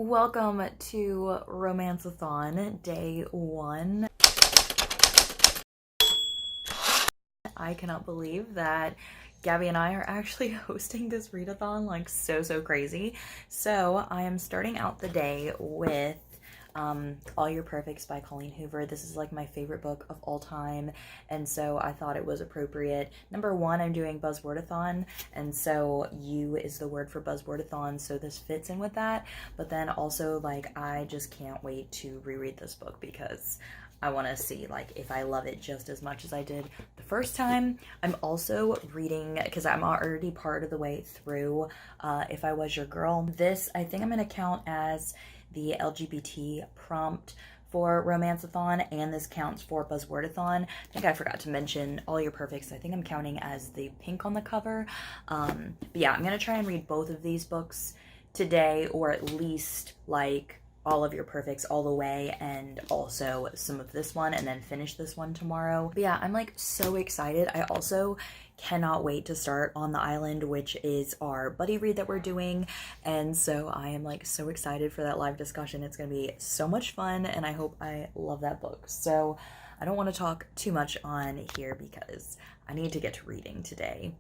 Welcome to Romanceathon Day 1. I cannot believe that Gabby and I are actually hosting this read-a-thon, like so crazy. So I am starting out the day with All Your Perfects by Colleen Hoover. This is like my favorite book of all time, and so I thought it was appropriate. Number one, I'm doing Buzzwordathon, and so you is the word for Buzzwordathon, so this fits in with that. But then also, like, I just can't wait to reread this book because I want to see like if I love it just as much as I did the first time. I'm also reading, because I'm already part of the way through, If I Was Your Girl. This, I think I'm going to count as the LGBT prompt for Romanceathon, and this counts for Buzzwordathon. I think I forgot to mention All Your Perfects. I think I'm counting as the pink on the cover. But yeah, I'm going to try and read both of these books today, or at least like All of Your Perfects all the way, and also some of this one, and then finish this one tomorrow. But yeah, I'm like so excited. I also cannot wait to start On the Island, which is our buddy read that we're doing, and so I am like so excited for that live discussion. It's gonna be so much fun, and I hope I love that book. So I don't want to talk too much on here because I need to get to reading today.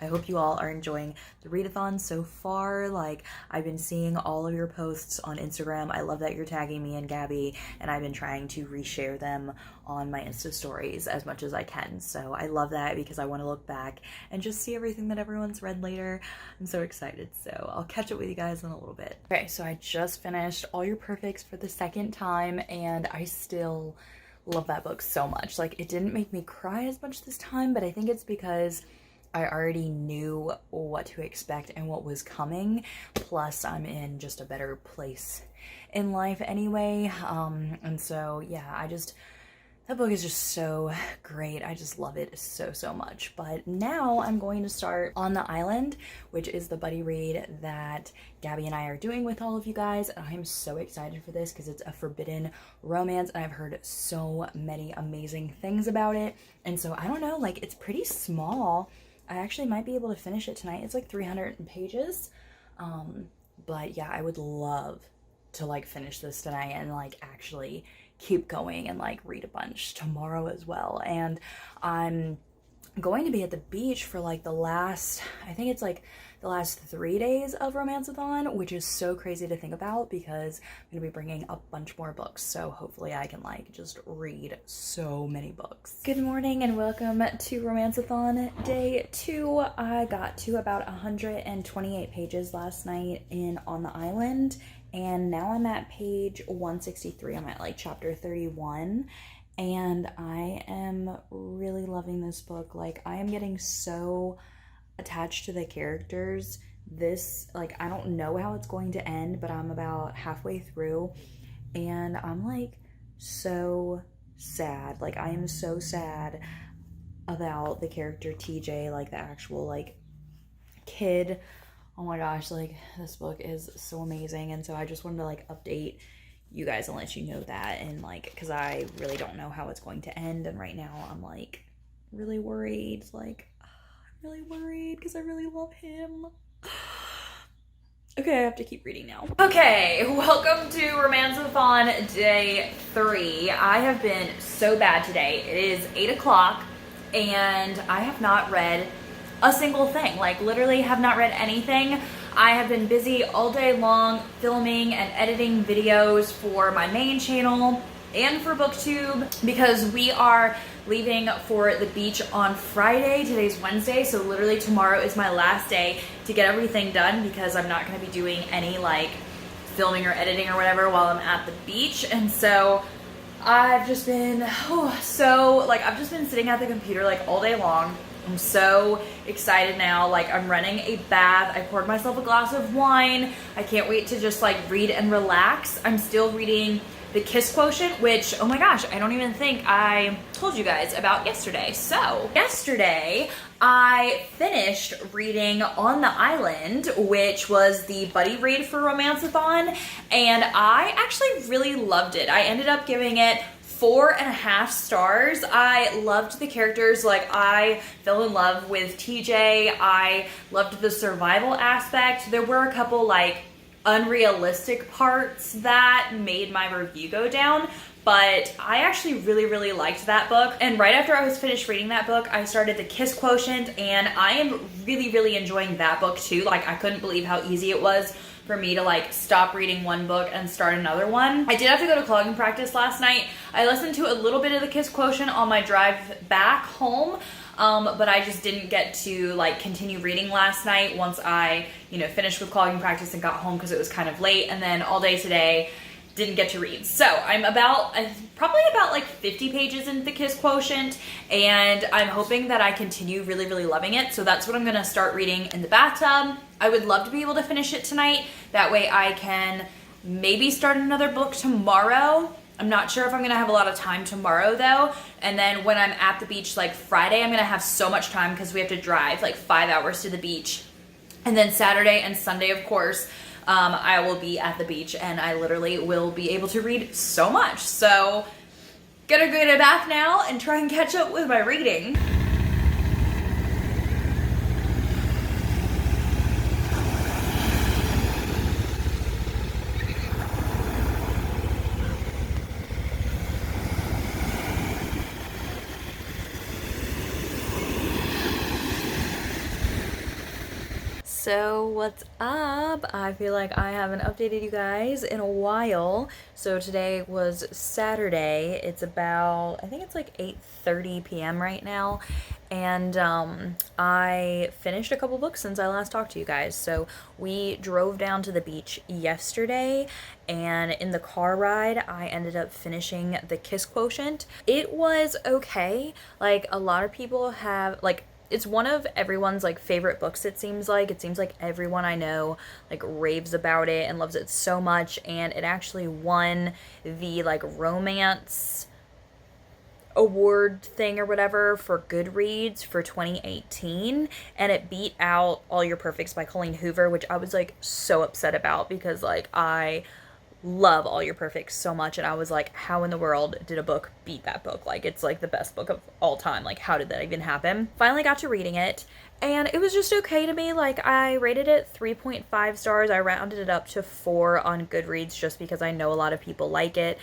I hope you all are enjoying the readathon so far. Like, I've been seeing all of your posts on Instagram. I love that you're tagging me and Gabby, and I've been trying to reshare them on my Insta stories as much as I can. So I love that because I want to look back and just see everything that everyone's read later. I'm so excited. So I'll catch up with you guys in a little bit. Okay, so I just finished All Your Perfects for the second time, and I still love that book so much. Like, it didn't make me cry as much this time, but I think it's because I already knew what to expect and what was coming. Plus, I'm in just a better place in life anyway. And so, yeah, that book is just so great. I just love it so much. But now I'm going to start On the Island, which is the buddy read that Gabby and I are doing with all of you guys. And I'm so excited for this because it's a forbidden romance, and I've heard so many amazing things about it. And so, I don't know, like, it's pretty small. I actually might be able to finish it tonight. It's like 300 pages. But yeah, I would love to like finish this tonight and like actually keep going and like read a bunch tomorrow as well. And I'm going to be at the beach for like the last 3 days of Romanceathon, which is so crazy to think about because I'm gonna be bringing a bunch more books. So hopefully I can like just read so many books. Good morning and welcome to Romanceathon Day 2. I got to about 128 pages last night in On the Island, and now I'm at page 163. I'm at like chapter 31. And I am really loving this book. Like, I am getting so attached to the characters. This, like, I don't know how it's going to end, but I'm about halfway through, and I'm like so sad. Like, I am so sad about the character TJ, like the actual like kid. Oh my gosh, like, this book is so amazing. And so I just wanted to like update you guys and let you know that, and like, because I really don't know how it's going to end, and right now I'm like really worried. Like, I'm really worried because I really love him. Okay, I have to keep reading now. Okay, welcome to Romanceathon Day 3. I have been so bad today. It is 8 o'clock and I have not read a single thing. Like, literally have not read anything. I have been busy all day long filming and editing videos for my main channel and for BookTube because we are leaving for the beach on Friday. Today's Wednesday, so literally tomorrow is my last day to get everything done because I'm not going to be doing any like filming or editing or whatever while I'm at the beach. And so I've just been I've just been sitting at the computer like all day long. I'm so excited now. Like, I'm running a bath. I poured myself a glass of wine. I can't wait to just like read and relax. I'm still reading The Kiss Quotient, which, oh my gosh, I don't even think I told you guys about yesterday. So yesterday I finished reading On the Island, which was the buddy read for Romanceathon, and I actually really loved it. I ended up giving it 4.5 stars. I loved the characters. Like, I fell in love with TJ. I loved the survival aspect. There were a couple like unrealistic parts that made my review go down. But I actually really, really liked that book. And right after I was finished reading that book, I started The Kiss Quotient, and I am really, really enjoying that book too. Like, I couldn't believe how easy it was for me to like stop reading one book and start another one. I did have to go to clogging practice last night. I listened to a little bit of The Kiss Quotient on my drive back home, but I just didn't get to like continue reading last night once I, finished with clogging practice and got home because it was kind of late, and then all day today didn't get to read. So I'm probably about like 50 pages into The Kiss Quotient, and I'm hoping that I continue really, really loving it. So that's what I'm gonna start reading in the bathtub. I would love to be able to finish it tonight. That way I can maybe start another book tomorrow. I'm not sure if I'm gonna have a lot of time tomorrow though. And then when I'm at the beach like Friday, I'm gonna have so much time because we have to drive like 5 hours to the beach. And then Saturday and Sunday, of course, I will be at the beach, and I literally will be able to read so much. So, gonna go to a bath now and try and catch up with my reading. So what's up? I feel like I haven't updated you guys in a while. So today was Saturday. It's about, I think it's like 8:30 p.m. right now. And I finished a couple books since I last talked to you guys. So we drove down to the beach yesterday, and in the car ride, I ended up finishing The Kiss Quotient. It was okay. Like, a lot of people have, like, it's one of everyone's like favorite books. It seems like everyone I know like raves about it and loves it so much, and it actually won the like romance award thing or whatever for Goodreads for 2018, and it beat out All Your Perfects by Colleen Hoover, which I was like so upset about because like I love All Your Perfects so much, and I was like, how in the world did a book beat that book? Like, it's like the best book of all time. Like, how did that even happen? Finally got to reading it, and it was just okay to me. Like, I rated it 3.5 stars. I rounded it up to 4 on Goodreads just because I know a lot of people like it.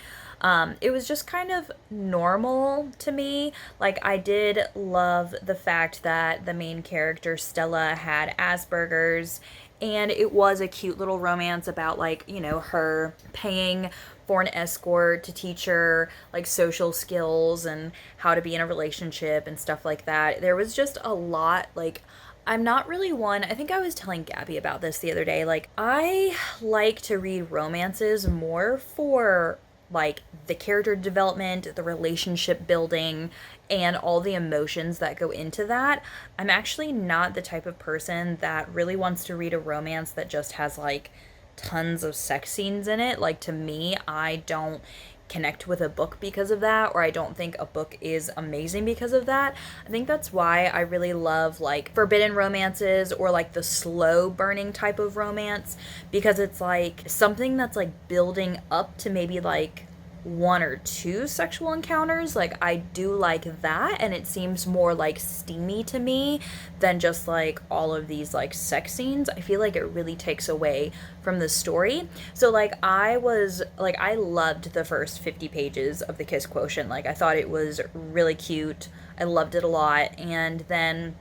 It was just kind of normal to me. Like, I did love the fact that the main character, Stella, had Asperger's, and it was a cute little romance about, like, her paying for an escort to teach her, like, social skills and how to be in a relationship and stuff like that. There was just a lot, like, I'm not really one, I think I was telling Gabby about this the other day, like, I like to read romances more for, like, the character development, the relationship building, and all the emotions that go into that. I'm actually not the type of person that really wants to read a romance that just has like tons of sex scenes in it. Like, to me, I don't connect with a book because of that, or I don't think a book is amazing because of that. I think that's why I really love like forbidden romances or like the slow burning type of romance, because it's like something that's like building up to maybe like 1 or 2 sexual encounters. Like, I do like that, and it seems more like steamy to me than just like all of these like sex scenes. I feel like it really takes away from the story. So like I loved the first 50 pages of The Kiss Quotient. Like, I thought it was really cute. I loved it a lot. And then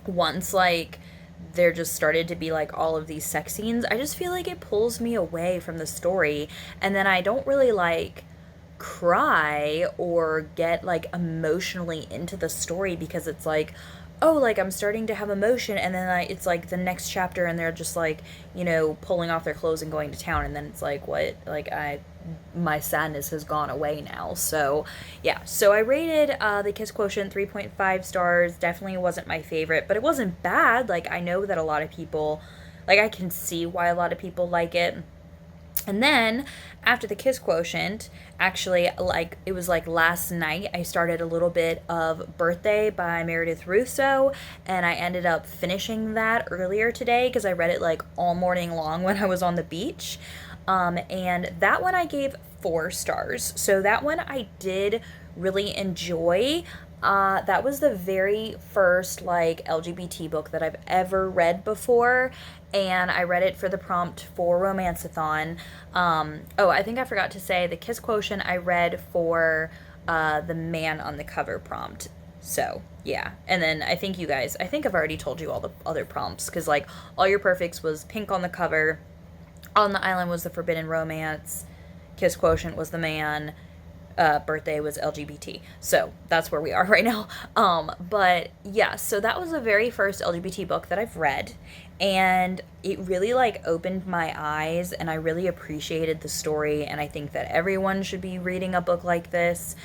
once like there just started to be like all of these sex scenes, I just feel like it pulls me away from the story, and then I don't really like cry or get like emotionally into the story because it's like, oh, like I'm starting to have emotion, and then it's like the next chapter and they're just like, pulling off their clothes and going to town, and then it's like, what, like my sadness has gone away now. So yeah, so I rated The Kiss Quotient 3.5 stars. Definitely wasn't my favorite, but it wasn't bad. Like, I know that a lot of people, like, I can see why a lot of people like it. And then after The Kiss Quotient, actually, like, it was like last night, I started a little bit of Birthday by Meredith Russo, and I ended up finishing that earlier today because I read it like all morning long when I was on the beach. And that one I gave 4 stars. So that one I did really enjoy. That was the very first like LGBT book that I've ever read before, and I read it for the prompt for Romanceathon. Oh, I think I forgot to say the Kiss Quotient I read for the man on the cover prompt. So yeah, and then I think you guys, I think I've already told you all the other prompts because like All Your Perfects was pink on the cover, On the Island was the Forbidden Romance, Kiss Quotient was the man, birthday was LGBT. So that's where we are right now. But yeah, so that was the very first LGBT book that I've read, and it really like opened my eyes, and I really appreciated the story, and I think that everyone should be reading a book like this,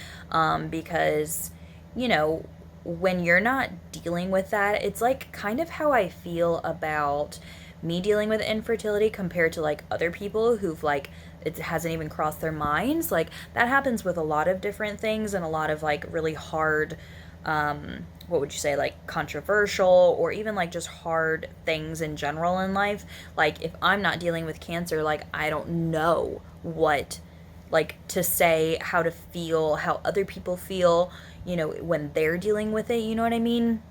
because, you know, when you're not dealing with that, it's like kind of how I feel about me dealing with infertility compared to like other people who've like it hasn't even crossed their minds. Like that happens with a lot of different things and a lot of like really hard what would you say, like controversial or even like just hard things in general in life. Like if I'm not dealing with cancer, like I don't know what like to say, how to feel, how other people feel, you know, when they're dealing with it, you know what I mean?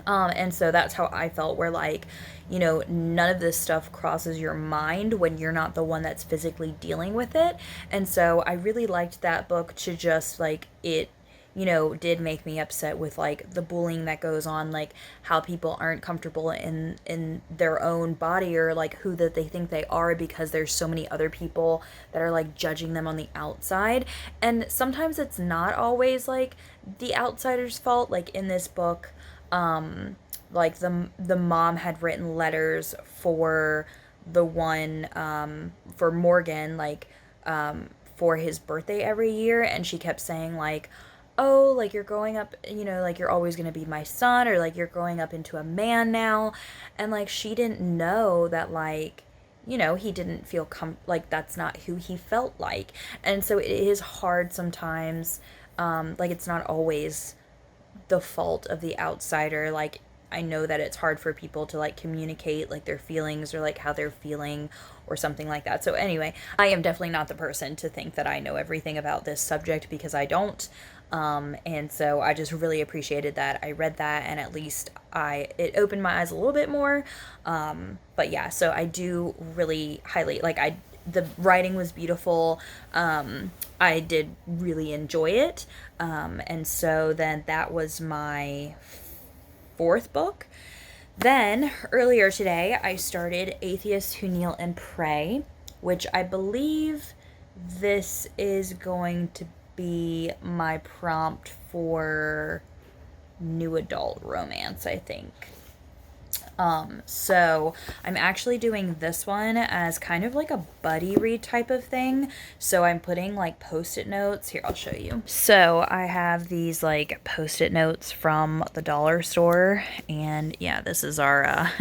And so that's how I felt, where like, you know, none of this stuff crosses your mind when you're not the one that's physically dealing with it. And so I really liked that book to just like it, you know, did make me upset with like the bullying that goes on, like how people aren't comfortable in their own body or like who that they think they are because there's so many other people that are like judging them on the outside. And sometimes it's not always like the outsider's fault. Like in this book, like the mom had written letters for the one for Morgan, like for his birthday every year, and she kept saying like, oh, like you're growing up, you know, like you're always going to be my son, or like you're growing up into a man now. And like she didn't know that, like, you know, he didn't feel like that's not who he felt like. And so it is hard sometimes, like it's not always the fault of the outsider. Like I know that it's hard for people to like communicate like their feelings or like how they're feeling or something like that. So anyway, I am definitely not the person to think that I know everything about this subject because I don't. And so I just really appreciated that I read that, and at least it opened my eyes a little bit more. But yeah, so I do really highly, like the writing was beautiful. I did really enjoy it. And so then that was my fourth book. Then earlier today, I started Atheists Who Kneel and Pray, which I believe this is going to be my prompt for new adult romance, I think. So I'm actually doing this one as kind of like a buddy read type of thing. So I'm putting like post-it notes. Here, I'll show you. So I have these like post-it notes from the dollar store, and yeah, this is our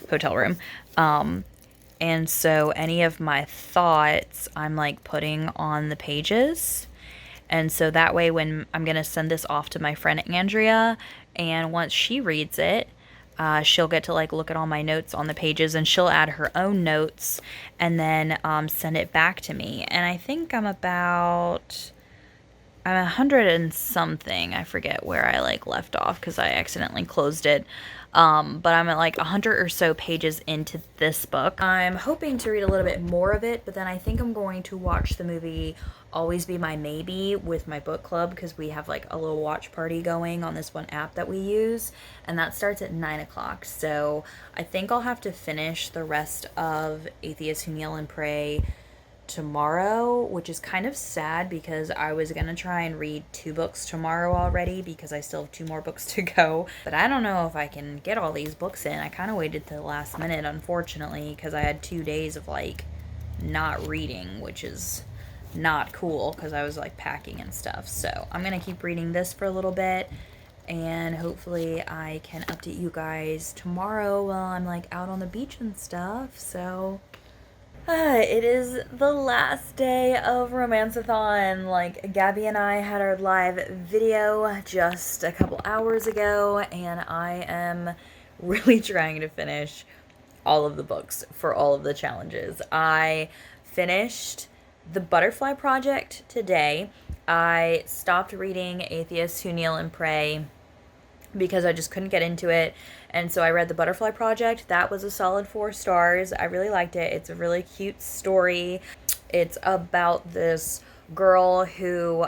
hotel room. And so any of my thoughts I'm like putting on the pages. And so that way when I'm going to send this off to my friend Andrea, and once she reads it, she'll get to like look at all my notes on the pages, and she'll add her own notes and then send it back to me. And I think I'm 100 and something. I forget where I like left off because I accidentally closed it. But I'm at like 100 or so pages into this book. I'm hoping to read a little bit more of it, but then I think I'm going to watch the movie Always Be My Maybe with my book club, because we have like a little watch party going on this one app that we use, and that starts at 9 o'clock. So I think I'll have to finish the rest of Atheists Who Kneel and Pray tomorrow, which is kind of sad because I was gonna try and read 2 books tomorrow already because I still have 2 more books to go, but I don't know if I can get all these books in. I kind of waited to the last minute, unfortunately, because I had 2 days of like not reading, which is not cool because I was like packing and stuff. So I'm gonna keep reading this for a little bit, and hopefully I can update you guys tomorrow while I'm like out on the beach and stuff. So it is the last day of Romanceathon. Like, Gabby and I had our live video just a couple hours ago, and I am really trying to finish all of the books for all of the challenges. I finished the Butterfly Project today. I stopped reading Atheists Who Kneel and Pray because I just couldn't get into it. And so I read The Butterfly Project. That was a solid 4 stars. I really liked it. It's a really cute story. It's about this girl who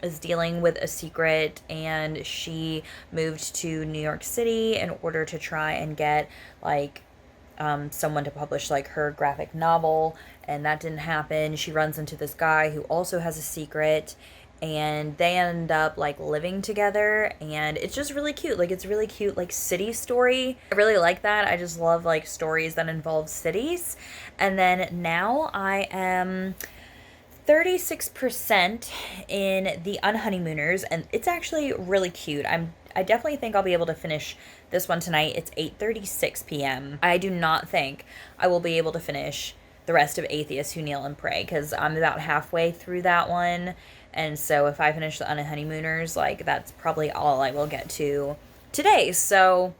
is dealing with a secret, and she moved to New York City in order to try and get like someone to publish like her graphic novel, and that didn't happen. She runs into this guy who also has a secret, and they end up like living together, and it's just really cute. Like, it's really cute, like, city story. I really like that. I just love like stories that involve cities. And then now I am 36% in The Unhoneymooners, and it's actually really cute. I definitely think I'll be able to finish this one tonight. It's 8:36 p.m. I do not think I will be able to finish the rest of Atheists Who Kneel and Pray, because I'm about halfway through that one. And so if I finish The Unhoneymooners, like, that's probably all I will get to today. So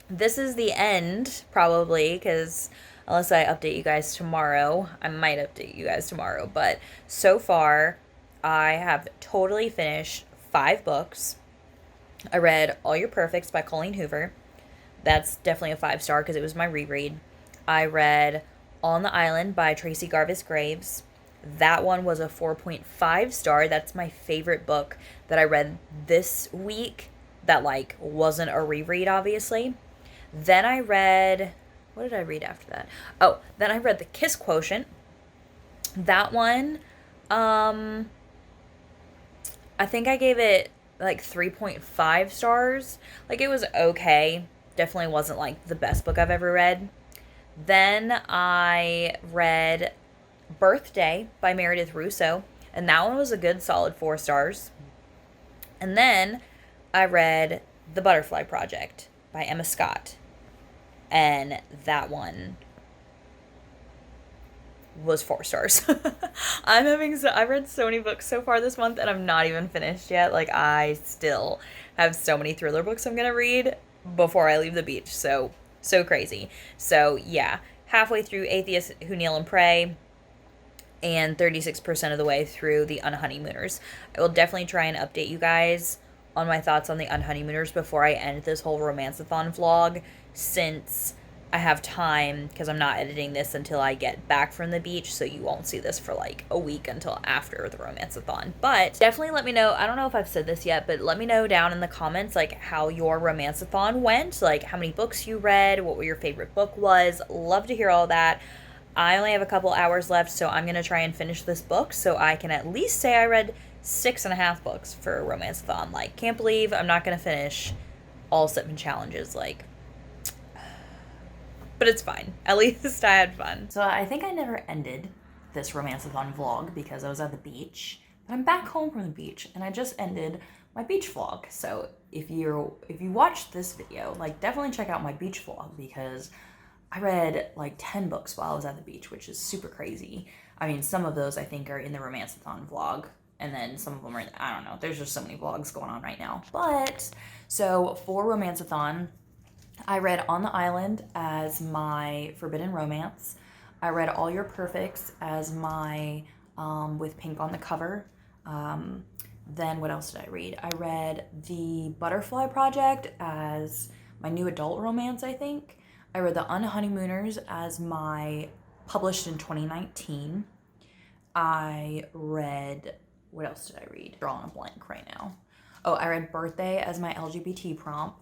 this is the end, probably, because unless I update you guys tomorrow, I might update you guys tomorrow. But so far, I have totally finished 5 books. I read All Your Perfects by Colleen Hoover. That's definitely a 5-star because it was my reread. I read On the Island by Tracy Garvis Graves. That one was a 4.5 star. That's my favorite book that I read this week that, like, wasn't a reread, obviously. Then I read, what did I read after that? Oh, then I read The Kiss Quotient. That one, I think I gave it like 3.5 stars. Like, it was okay. Definitely wasn't like the best book I've ever read. Then I read Birthday by Meredith Russo, and that one was a good solid 4 stars. And then I read The Butterfly Project by Emma Scott, and that one was 4 stars. I read so many books so far this month, and I'm not even finished yet. Like, I still have so many thriller books I'm gonna read before I leave the beach. So crazy. So yeah, halfway through Atheists Who Kneel and Pray, and 36% of the way through The Unhoneymooners. I will definitely try and update you guys on my thoughts on The Unhoneymooners before I end this whole Romanceathon vlog, since I have time, because I'm not editing this until I get back from the beach, so you won't see this for like a week until after the Romanceathon. But definitely let me know, I don't know if I've said this yet, but let me know down in the comments like how your Romanceathon went, like how many books you read, what your favorite book was. Love to hear all that. I only have a couple hours left, so I'm going to try and finish this book so I can at least say I read 6.5 books for Romanceathon. Like, can't believe I'm not going to finish all 7 challenges, like, but it's fine. At least I had fun. So I think I never ended this Romanceathon vlog because I was at the beach, but I'm back home from the beach, and I just ended my beach vlog. So if you watched this video, like, definitely check out my beach vlog, because I read like 10 books while I was at the beach, which is super crazy. I mean, some of those I think are in the Romanceathon vlog, and then some of them are, I don't know, there's just so many vlogs going on right now. But, so for Romanceathon, I read On the Island as my forbidden romance. I read All Your Perfects as my, with pink on the cover. Then what else did I read? I read The Butterfly Project as my new adult romance, I think. I read The Unhoneymooners as my published in 2019. I read, what else did I read? Drawing a blank right now. Oh, I read Birthday as my LGBT prompt.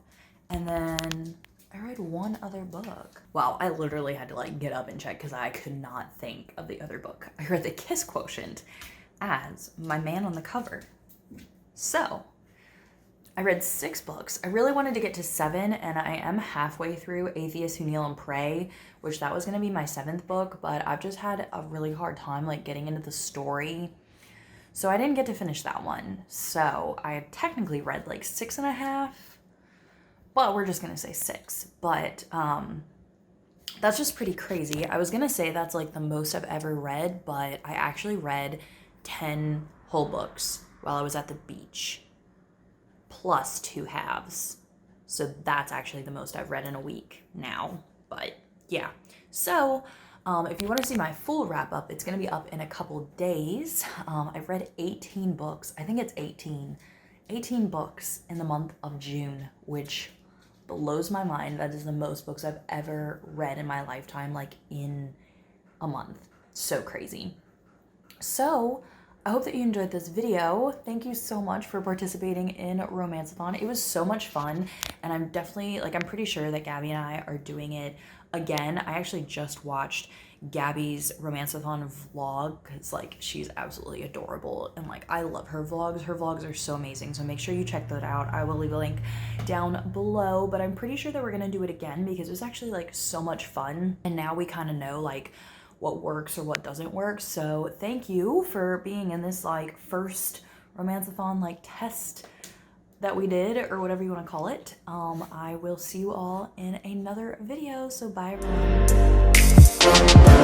And then I read one other book. Wow, I literally had to like get up and check because I could not think of the other book. I read The Kiss Quotient as my man on the cover. So I read 6 books. I really wanted to get to 7, and I am halfway through Atheists Who Kneel and Pray, which that was going to be my 7th book, but I've just had a really hard time like getting into the story. So I didn't get to finish that one. So I technically read like 6.5, but we're just going to say 6. But that's just pretty crazy. I was going to say that's like the most I've ever read, but I actually read 10 whole books while I was at the beach, plus 2 halves. So that's actually the most I've read in a week now. But yeah, so If you want to see my full wrap up, it's going to be up in a couple days. I've read 18 books. I think it's 18 books in the month of June, which blows my mind. That is the most books I've ever read in my lifetime, like in a month. So crazy. So I hope that you enjoyed this video. Thank you so much for participating in Romanceathon. It was so much fun, and I'm definitely, like, I'm pretty sure that Gabby and I are doing it again. I actually just watched Gabby's Romanceathon vlog because, like, she's absolutely adorable, and, like, I love her vlogs. Her vlogs are so amazing, so make sure you check that out. I will leave a link down below, but I'm pretty sure that we're gonna do it again because it was actually, like, so much fun, and now we kind of know, like, what works or what doesn't work. So thank you for being in this, like, first Romanceathon, like, test that we did, or whatever you want to call it. I will see you all in another video, so bye everyone.